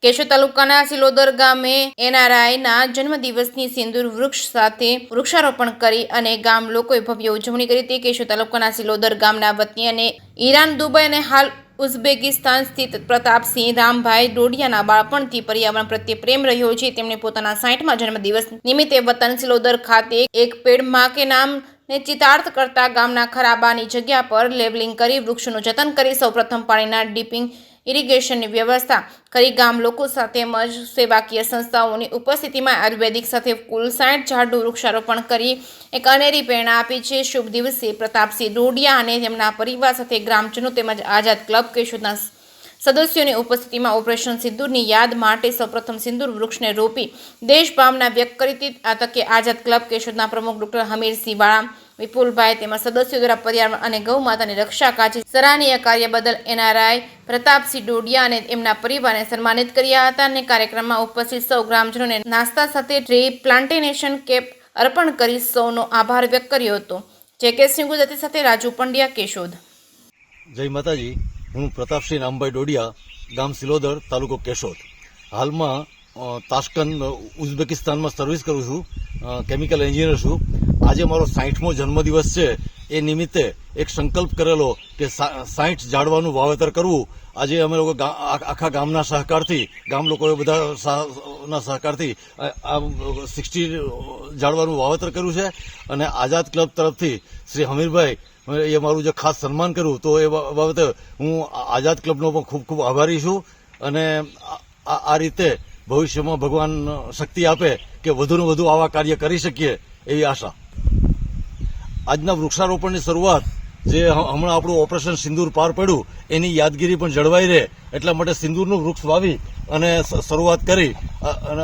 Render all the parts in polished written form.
કેશોદ તાલુકાના સિલોદર ગામે એનઆરઆઈના જન્મદિવસની સિંદૂર વૃક્ષ સાથે વૃક્ષારોપણ કરી અને ગામ લોકોએ ભવ્ય ઉજવણી કરી હતી। કેશોદ તાલુકાના સિલોદર ગામના વતની અને ઈરાન, દુબઈ અને હાલ ઉઝબેકિસ્તાન સ્થિત પ્રતાપસિંહ રામભાઈ ડોડિયાના બાળપણથી પર્યાવરણ પ્રત્યે પ્રેમ રહ્યો છે। તેમણે પોતાના 60મા જન્મદિવસ નિમિત્તે વતન સિલોદર ખાતે એક પેડ માં કે નામ ને ચિતાર્થ કરતા ગામના ખરાબાની જગ્યા પર લેવલિંગ કરી વૃક્ષોનું જતન કરી સૌપ્રથમ પાણીના ડીપિંગ ઇરિગેશનની વ્યવસ્થા કરી ગામ લોકો સાથે મજ સેવાકીય સંસ્થાઓની ઉપસ્થિતિમાં આયુર્વેદિક સાથે કુલ 60 ઝાડનું વૃક્ષારોપણ કરી એક અનેરી પ્રેરણા આપી છે। શુભ દિવસે પ્રતાપસિંહ ડોડિયા અને તેમના પરિવાર સાથે ગ્રામજનો તેમજ આઝાદ ક્લબ કેશોદના સદસ્યોની ઉપસ્થિતિમાં ઓપરેશન સિંદૂરની યાદ માટે સૌપ્રથમ સિંદૂર વૃક્ષને રોપી દેશભાવના વ્યક્ત કરી હતી। આ તકે આઝાદ ક્લબ કેશોદના પ્રમુખ ડોક્ટર હમીરસિંહ વાળા, વિપુલભાઈ તેમજ સદસ્યો દ્વારા પર્યાવરણ અને ગૌ માતાની રક્ષા કાજે સરાહનીય કાર્ય બદલ એનઆરઆઈ પ્રતાપસિંહ ડોડિયા અને એમના પરિવારને સન્માનિત કર્યા હતા અને કાર્યક્રમમાં ઉપસ્થિત સૌ ગ્રામજનોને નાસ્તા સાથે ટ્રી પ્લાન્ટેશન કેપ અર્પણ કરી સૌનો આભાર વ્યક્ત કર્યો હતો। જે.કે. સિંહ ગુજરાતી સાથે રાજુ પંડ્યા, કેશોદ। જય માતાજી। હું પ્રતાપસિંહ રામભાઈ ડોડિયા, ગામ સિલોદર, તાલુકો કેશોદ। હાલમાં તાશ્કંદ ઉઝબેકિસ્તાનમાં સર્વિસ કરું છું, કેમિકલ એન્જિનિયર છું। આજે મારો 60મો જન્મદિવસ છે। એ નિમિત્તે એક સંકલ્પ કરેલો કે 60 ઝાડવાનું વાવેતર કરવું। આજે અમે લોકો આખા ગામના સહકારથી, ગામ લોકોએ બધા સહકારથી આ 60 ઝાડવાનું વાવેતર કર્યું છે અને આઝાદ ક્લબ તરફથી શ્રી હમીરભાઈ એ મારું જે ખાસ સન્માન કર્યું તો એ બાબતે હું આઝાદ ક્લબનો પણ ખૂબ ખૂબ આભારી છું અને આ રીતે ભવિષ્યમાં ભગવાન શક્તિ આપે કે વધુને વધુ આવા કાર્ય કરી શકીએ એવી આશા। આજના વૃક્ષારોપણની શરૂઆત જે હમણાં આપણું ઓપરેશન સિંદૂર પાર પડ્યું એની યાદગીરી પણ જળવાઈ રહે એટલા માટે સિંદૂરનું વૃક્ષ વાવી અને શરૂઆત કરી અને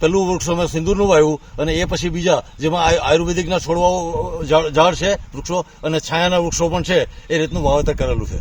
પહેલું વૃક્ષ અમે સિંદૂરનું વાવ્યું અને એ પછી બીજા જેમાં આયુર્વેદિકના છોડવાઓ ઝાડ છે, વૃક્ષો અને છાયાના વૃક્ષો પણ છે, એ રીતનું વાવેતર કરેલું છે।